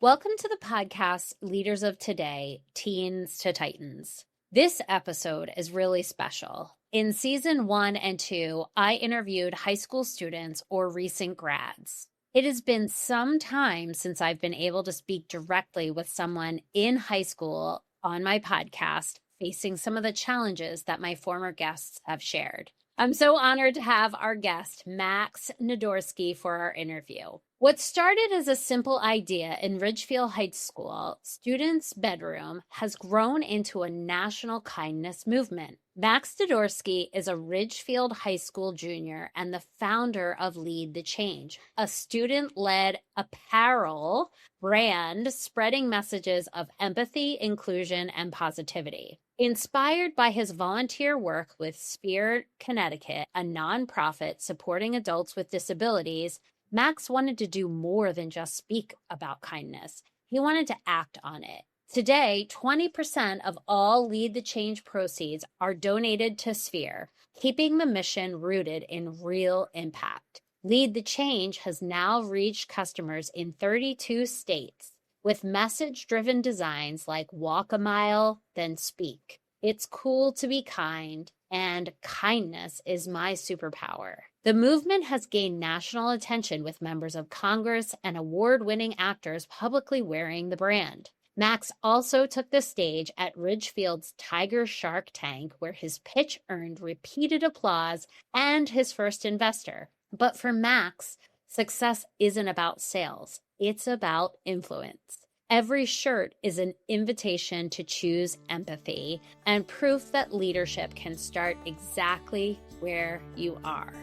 Welcome to the podcast, Leaders of Today, Teens to Titans. This episode is really special. In season 1 and 2, I interviewed high school students or recent grads. It has been some time since I've been able to speak directly with someone in high school on my podcast, facing some of the challenges that my former guests have shared. I'm so honored to have our guest, Max Nadoraski, for our interview. What started as a simple idea in Ridgefield High School students' bedroom has grown into a national kindness movement. Max Nadoraski is a Ridgefield High School junior and the founder of Lead the Change, a student-led apparel brand spreading messages of empathy, inclusion, and positivity. Inspired by his volunteer work with Sphere Connecticut, a nonprofit supporting adults with disabilities, Max wanted to do more than just speak about kindness. He wanted to act on it. Today, 20% of all Lead the Change proceeds are donated to Sphere, keeping the mission rooted in real impact. Lead the Change has now reached customers in 32 states with message-driven designs like walk a mile, then speak. It's cool to be kind, and kindness is my superpower. The movement has gained national attention with members of Congress and award-winning actors publicly wearing the brand. Max also took the stage at Ridgefield's Tiger Shark Tank, where his pitch earned repeated applause and his first investor. But for Max, success isn't about sales. It's about influence. Every shirt is an invitation to choose empathy and proof that leadership can start exactly where you are.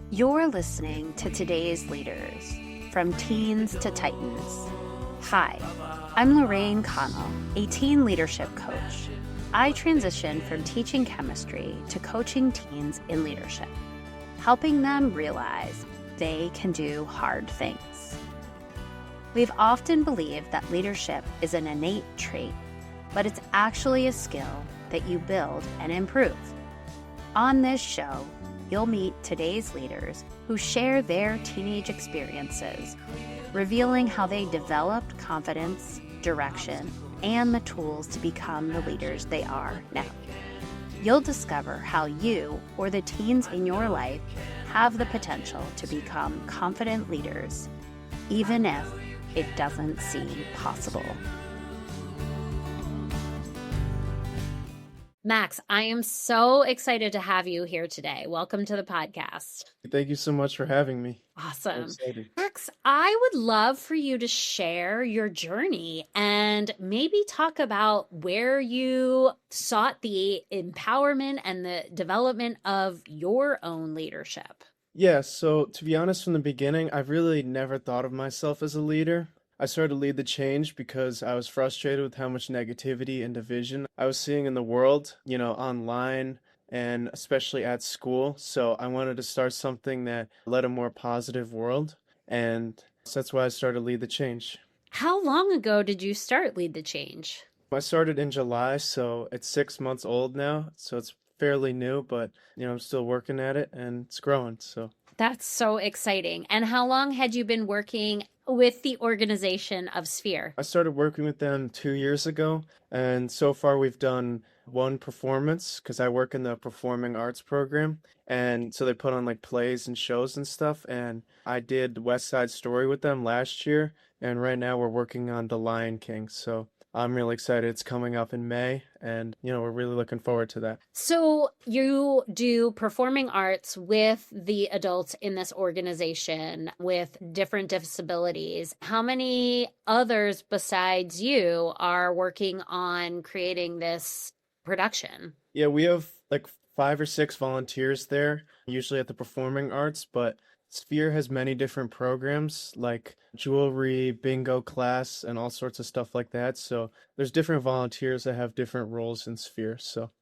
You're listening to Today's Leaders, from Teens to Titans. Hi, I'm Lorraine Connell, a teen leadership coach. I transitioned from teaching chemistry to coaching teens in leadership, helping them realize they can do hard things. We've often believed that leadership is an innate trait, but it's actually a skill that you build and improve. On this show, you'll meet today's leaders who share their teenage experiences, revealing how they developed confidence, direction, and the tools to become the leaders they are now. You'll discover how you or the teens in your life have the potential to become confident leaders, even if it doesn't seem possible. Max, I am so excited to have you here today. Welcome to the podcast. Thank you so much for having me. Awesome. Max, I would love for you to share your journey and maybe talk about where you sought the empowerment and the development of your own leadership. Yeah, so to be honest, from the beginning, I've really never thought of myself as a leader. I started to lead the change because I was frustrated with how much negativity and division I was seeing in the world, online and especially at school. So I wanted to start something that led a more positive world. And so that's why I started Lead the Change. How long ago did you start Lead the Change? I started in July, so it's 6 months old now. So it's fairly new, but I'm still working at it and it's growing. So that's so exciting. And how long had you been working with the organization of Sphere? I started working with them 2 years ago, and so far we've done one performance because I work in the performing arts program, and so they put on like plays and shows and stuff, and I did West Side Story with them last year, and right now we're working on The Lion King, so I'm really excited. It's coming up in May, and we're really looking forward to that. So you do performing arts with the adults in this organization with different disabilities. How many others besides you are working on creating this production? Yeah, we have like 5 or 6 volunteers there, usually at the performing arts, but Sphere has many different programs like jewelry, bingo class, and all sorts of stuff like that. So there's different volunteers that have different roles in Sphere.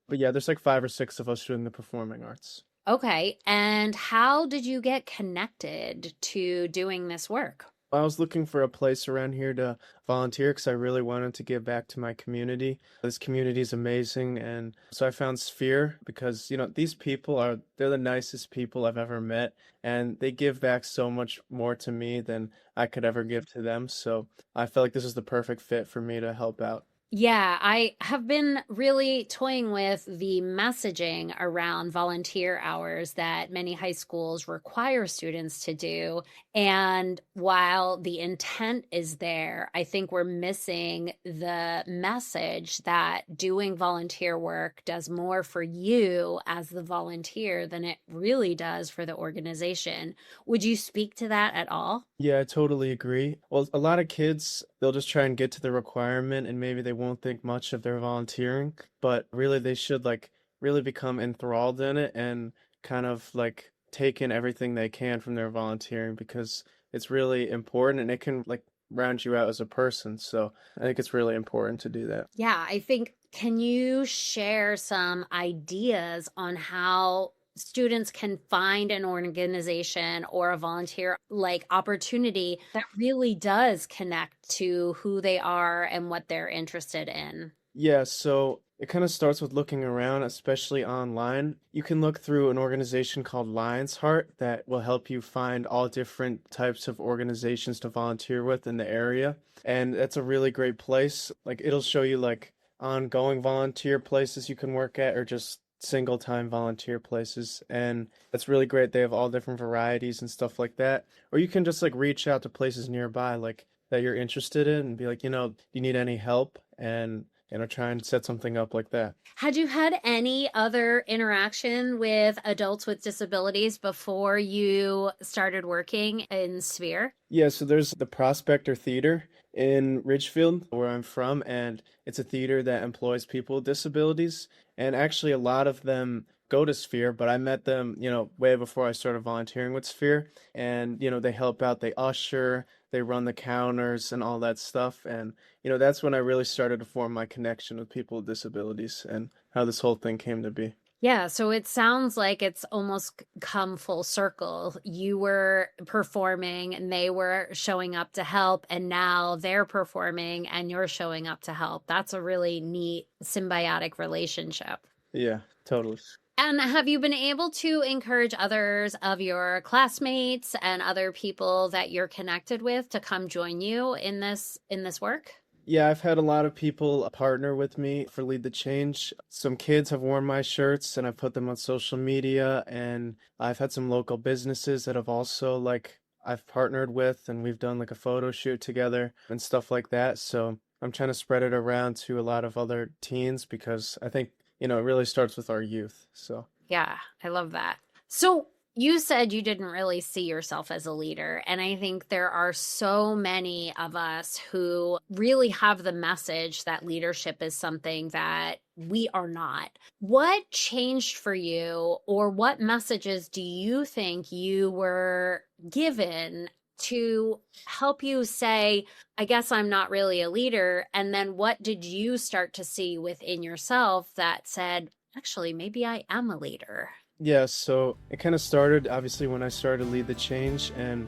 But yeah, there's like 5 or 6 of us doing the performing arts. Okay. And how did you get connected to doing this work? I was looking for a place around here to volunteer because I really wanted to give back to my community. This community is amazing, and so I found Sphere because, these people they're the nicest people I've ever met, and they give back so much more to me than I could ever give to them. So I felt like this is the perfect fit for me to help out. Yeah, I have been really toying with the messaging around volunteer hours that many high schools require students to do. And while the intent is there, I think we're missing the message that doing volunteer work does more for you as the volunteer than it really does for the organization. Would you speak to that at all? Yeah, I totally agree. Well, a lot of kids, they'll just try and get to the requirement and maybe they won't think much of their volunteering, but really they should like really become enthralled in it and kind of like take in everything they can from their volunteering because it's really important and it can like round you out as a person. So I think it's really important to do that. Yeah, I think, can you share some ideas on how students can find an organization or a volunteer like opportunity that really does connect to who they are and what they're interested in? Yeah, so it kind of starts with looking around, especially online. You can look through an organization called Lion's Heart that will help you find all different types of organizations to volunteer with in the area. And that's a really great place. Like it'll show you like ongoing volunteer places you can work at or just single time volunteer places. And that's really great. They have all different varieties and stuff like that. Or you can just like reach out to places nearby like that you're interested in and be like, do you need any help? And try and set something up like that. Had you had any other interaction with adults with disabilities before you started working in Sphere? Yeah, so there's the Prospector Theater in Ridgefield, where I'm from, and it's a theater that employs people with disabilities. And actually, a lot of them go to Sphere, but I met them, way before I started volunteering with Sphere. And, they help out, they usher, they run the counters and all that stuff. And, that's when I really started to form my connection with people with disabilities and how this whole thing came to be. Yeah, so it sounds like it's almost come full circle. You were performing and they were showing up to help, and now they're performing and you're showing up to help. That's a really neat symbiotic relationship. Yeah, totally. And have you been able to encourage others of your classmates and other people that you're connected with to come join you in this work? Yeah, I've had a lot of people partner with me for Lead the Change. Some kids have worn my shirts and I've put them on social media, and I've had some local businesses that have also like I've partnered with and we've done like a photo shoot together and stuff like that. So I'm trying to spread it around to a lot of other teens because I think, it really starts with our youth. So Yeah, I love that. So you said you didn't really see yourself as a leader. And I think there are so many of us who really have the message that leadership is something that we are not. What changed for you, or what messages do you think you were given to help you say, I guess I'm not really a leader? And then what did you start to see within yourself that said, actually, maybe I am a leader? yeah, so it kind of started obviously when I started Lead the Change, and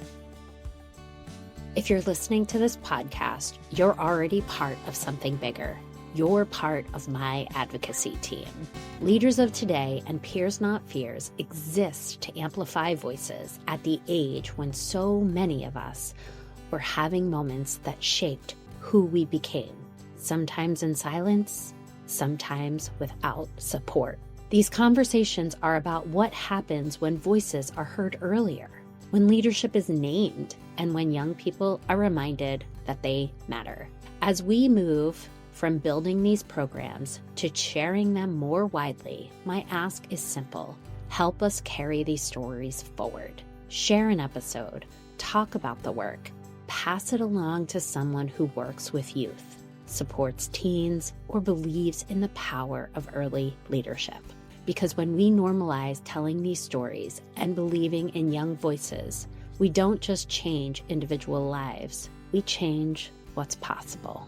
If you're listening to this podcast, you're already part of something bigger. You're part of my advocacy team. Leaders of Today and Peers Not Fears exist to amplify voices at the age when so many of us were having moments that shaped who we became, sometimes in silence, sometimes without support. These conversations are about what happens when voices are heard earlier, when leadership is named, and when young people are reminded that they matter. As we move from building these programs to sharing them more widely, my ask is simple. Help us carry these stories forward. Share an episode, talk about the work, pass it along to someone who works with youth, supports teens, or believes in the power of early leadership. Because when we normalize telling these stories and believing in young voices, we don't just change individual lives, we change what's possible.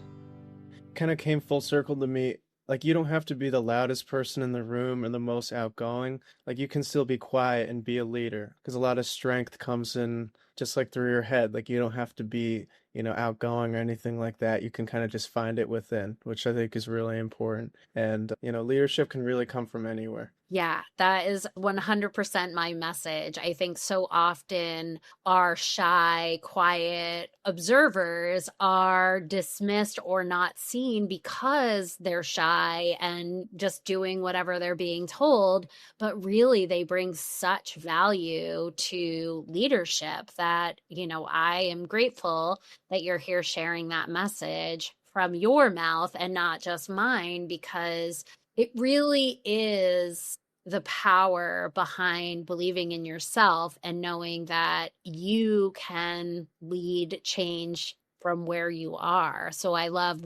kind of came full circle to me. Like, you don't have to be the loudest person in the room or the most outgoing. Like, you can still be quiet and be a leader because a lot of strength comes in just like through your head. Like you don't have to be, outgoing or anything like that. You can kind of just find it within, which I think is really important. And, leadership can really come from anywhere. Yeah, that is 100% my message. I think so often our shy, quiet observers are dismissed or not seen because they're shy and just doing whatever they're being told. But really, they bring such value to leadership that, I am grateful that you're here sharing that message from your mouth and not just mine, because it really is the power behind believing in yourself and knowing that you can lead change from where you are. So I love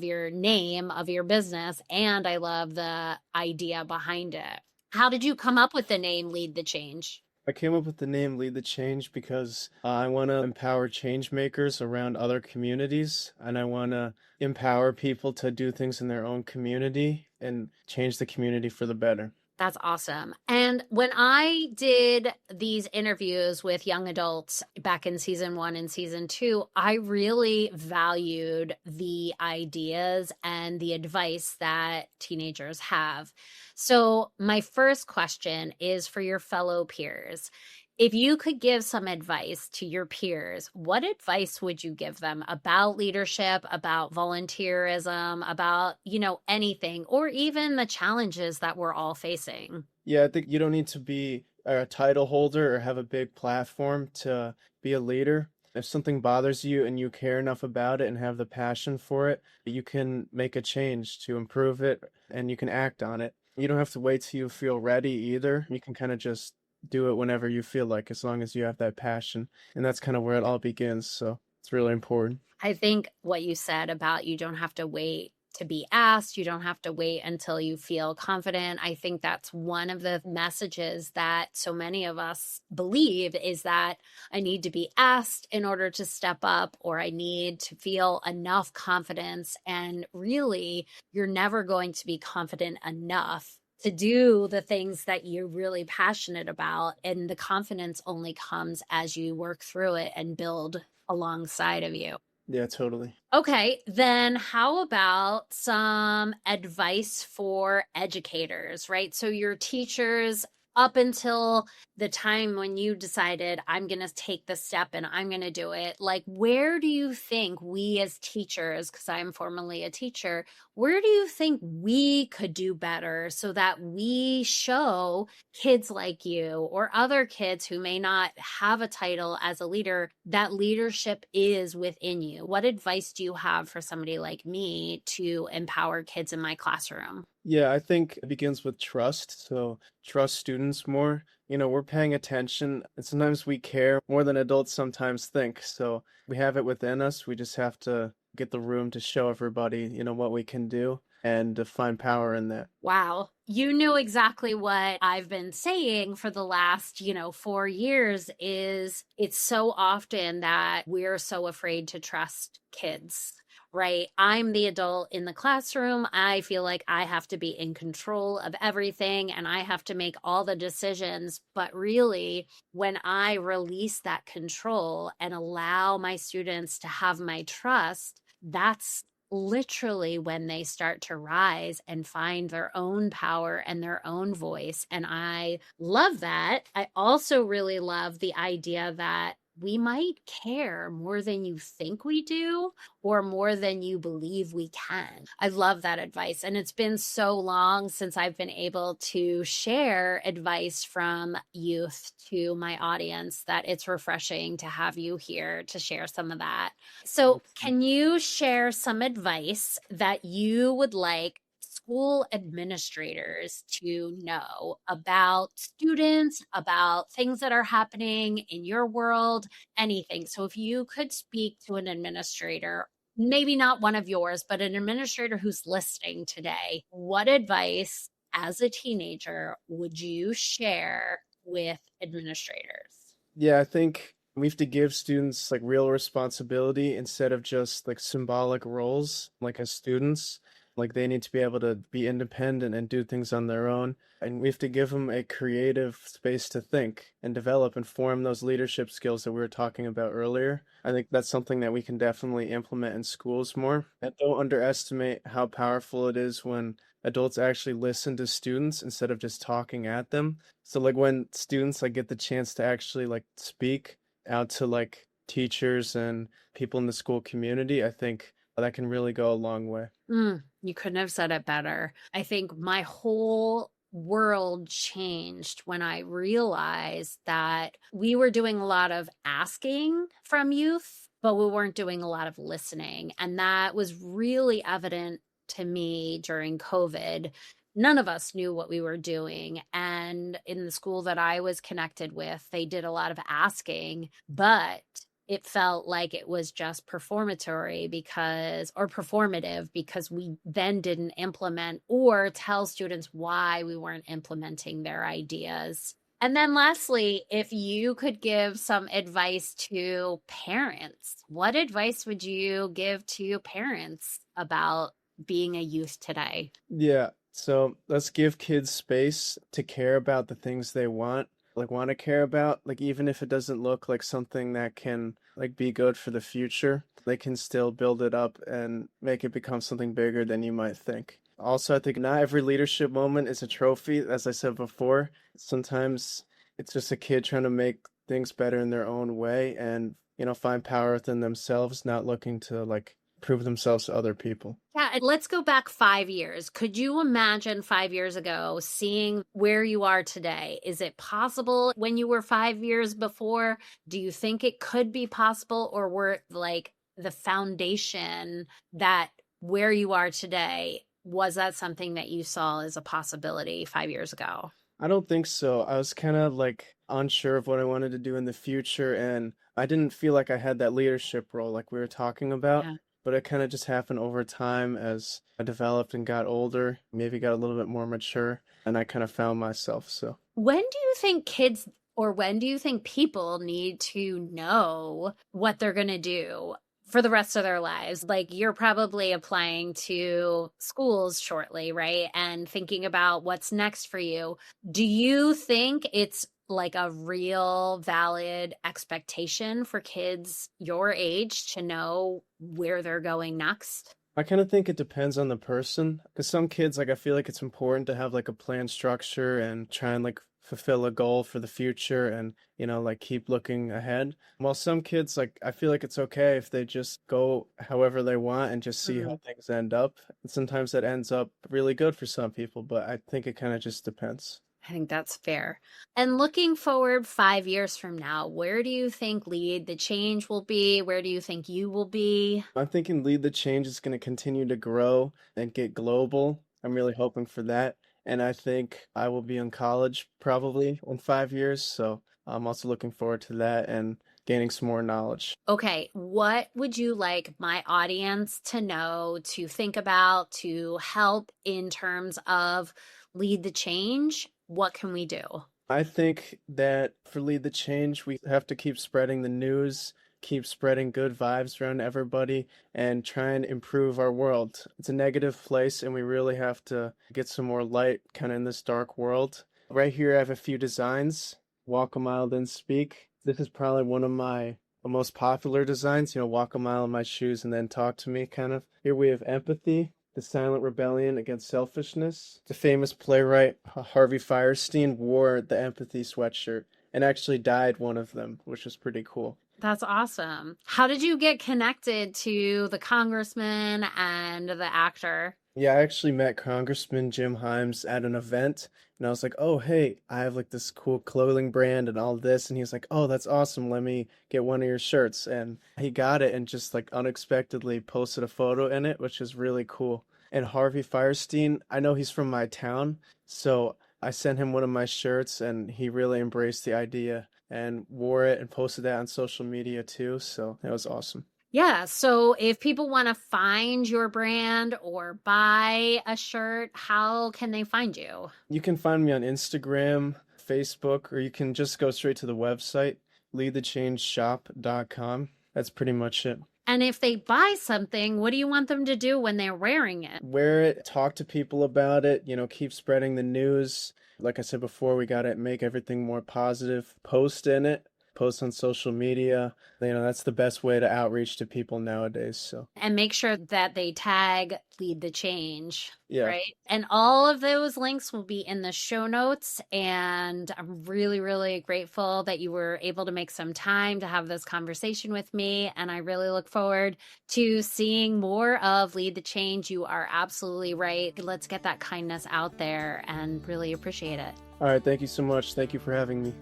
your name of your business, and I love the idea behind it. How did you come up with the name Lead the Change? I came up with the name Lead the Change because I want to empower change makers around other communities, and I want to empower people to do things in their own community and change the community for the better. That's awesome. And when I did these interviews with young adults back in season 1 and season 2, I really valued the ideas and the advice that teenagers have. So, my first question is for your fellow peers. If you could give some advice to your peers, what advice would you give them about leadership, about volunteerism, about, anything, or even the challenges that we're all facing? Yeah, I think you don't need to be a title holder or have a big platform to be a leader. If something bothers you and you care enough about it and have the passion for it, you can make a change to improve it and you can act on it. You don't have to wait till you feel ready either. You can kind of just do it whenever you feel like, as long as you have that passion. And that's kind of where it all begins. So it's really important. I think what you said about you don't have to wait to be asked, you don't have to wait until you feel confident. I think that's one of the messages that so many of us believe, is that I need to be asked in order to step up, or I need to feel enough confidence. And really, you're never going to be confident enough to do the things that you're really passionate about. And the confidence only comes as you work through it and build alongside of you. Yeah, totally. Okay, then how about some advice for educators, right? So your teachers, up until the time when you decided, I'm going to take the step and I'm going to do it, like, where do you think we as teachers, because I'm formerly a teacher, where do you think we could do better so that we show kids like you or other kids who may not have a title as a leader that leadership is within you? What advice do you have for somebody like me to empower kids in my classroom? Yeah, I think it begins with trust. So trust students more. We're paying attention, and sometimes we care more than adults sometimes think. So we have it within us. We just have to get the room to show everybody, what we can do and to find power in that. Wow. You knew exactly what I've been saying for the last, 4 years. Is it's so often that we're so afraid to trust kids, right? I'm the adult in the classroom. I feel like I have to be in control of everything and I have to make all the decisions. But really, when I release that control and allow my students to have my trust, that's literally when they start to rise and find their own power and their own voice. And I love that. I also really love the idea that we might care more than you think we do, or more than you believe we can. I love that advice. And it's been so long since I've been able to share advice from youth to my audience that it's refreshing to have you here to share some of that. So, can you share some advice that you would like school administrators to know about students, about things that are happening in your world, anything? So, if you could speak to an administrator, maybe not one of yours, but an administrator who's listening today, what advice as a teenager would you share with administrators? Yeah, I think we have to give students like real responsibility instead of just like symbolic roles, like as students. Like they need to be able to be independent and do things on their own. And we have to give them a creative space to think and develop and form those leadership skills that we were talking about earlier. I think that's something that we can definitely implement in schools more. And don't underestimate how powerful it is when adults actually listen to students instead of just talking at them. So like when students like get the chance to actually like speak out to like teachers and people in the school community, I think that can really go a long way. You couldn't have said it better. I think my whole world changed when I realized that we were doing a lot of asking from youth, but we weren't doing a lot of listening. And that was really evident to me during COVID. None of us knew what we were doing. And in the school that I was connected with, they did a lot of asking, but it felt like it was just performatory or performative because we then didn't implement or tell students why we weren't implementing their ideas. And then lastly, if you could give some advice to parents, what advice would you give to parents about being a youth today? Yeah, so let's give kids space to care about the things they want to care about, like even if it doesn't look like something that can like be good for the future, they can still build it up and make it become something bigger than you might think. Also, I think not every leadership moment is a trophy, as I said before. Sometimes it's just a kid trying to make things better in their own way and, find power within themselves, not looking to like prove themselves to other people. Yeah, and let's go back 5 years. Could you imagine 5 years ago seeing where you are today? Is it possible when you were 5 years before? Do you think it could be possible, or were like the foundation that where you are today, was that something that you saw as a possibility 5 years ago? I don't think so. I was kind of like unsure of what I wanted to do in the future, and I didn't feel like I had that leadership role like we were talking about. Yeah. But it kind of just happened over time as I developed and got older, maybe got a little bit more mature, and I kind of found myself. So When do you think kids or when do you think people need to know what they're going to do for the rest of their lives? Like you're probably applying to schools shortly, right? And thinking about what's next for you. Do you think it's like a real valid expectation for kids your age to know where they're going next? I kind of think it depends on the person, because some kids, like, I feel like it's important to have like a plan structure and try and like fulfill a goal for the future and, like keep looking ahead. While some kids, like, I feel like it's okay if they just go however they want and just see how things end up. And sometimes that ends up really good for some people, but I think it kind of just depends. I think that's fair. And looking forward 5 years from now, where do you think Lead the Change will be? Where do you think you will be? I'm thinking Lead the Change is going to continue to grow and get global. I'm really hoping for that. And I think I will be in college probably in 5 years. So I'm also looking forward to that and gaining some more knowledge. Okay, what would you like my audience to know, to think about, to help in terms of Lead the Change? What can we do? I think that for Lead the Change, we have to keep spreading the news, keep spreading good vibes around everybody, and try and improve our world. It's a negative place, and we really have to get some more light kind of in this dark world. Right here, I have a few designs. Walk a mile, then speak. This is probably one of my most popular designs, walk a mile in my shoes and then talk to me kind of. Here we have empathy, the silent rebellion against selfishness. The famous playwright Harvey Firestein wore the empathy sweatshirt and actually dyed one of them, which was pretty cool. That's awesome. How did you get connected to the congressman and the actor? Yeah, I actually met Congressman Jim Himes at an event, and I was like, "Oh, hey, I have like this cool clothing brand and all this." And he was like, "Oh, that's awesome. Let me get one of your shirts." And he got it and just like unexpectedly posted a photo in it, which is really cool. And Harvey Firestein, I know he's from my town, so I sent him one of my shirts, and he really embraced the idea and wore it and posted that on social media too. So that was awesome. Yeah. So if people want to find your brand or buy a shirt, how can they find you? You can find me on Instagram, Facebook, or you can just go straight to the website, leadthechangeshop.com. That's pretty much it. And if they buy something, what do you want them to do when they're wearing it? Wear it, talk to people about it, keep spreading the news. Like I said before, we got to make everything more positive. Post in it, post on social media. That's the best way to outreach to people nowadays. So, And make sure that they tag Lead the Change, yeah. right? And all of those links will be in the show notes. And I'm really, really grateful that you were able to make some time to have this conversation with me. And I really look forward to seeing more of Lead the Change. You are absolutely right. Let's get that kindness out there and really appreciate it. All right. Thank you so much. Thank you for having me.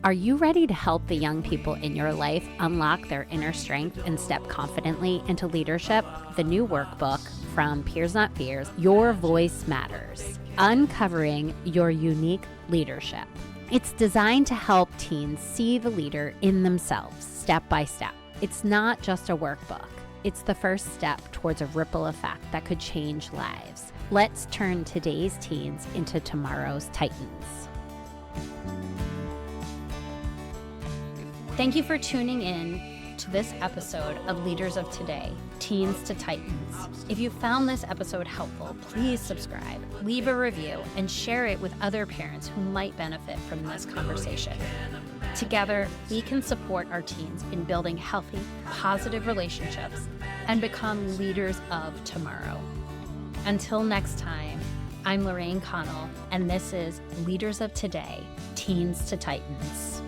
Are you ready to help the young people in your life unlock their inner strength and step confidently into leadership? The new workbook from Peers Not Fears, Your Voice Matters, Uncovering Your Unique Leadership. It's designed to help teens see the leader in themselves, step by step. It's not just a workbook. It's the first step towards a ripple effect that could change lives. Let's turn today's teens into tomorrow's titans. Thank you for tuning in to this episode of Leaders of Today, Teens to Titans. If you found this episode helpful, please subscribe, leave a review, and share it with other parents who might benefit from this conversation. Together, we can support our teens in building healthy, positive relationships and become leaders of tomorrow. Until next time, I'm Lorraine Connell, and this is Leaders of Today, Teens to Titans.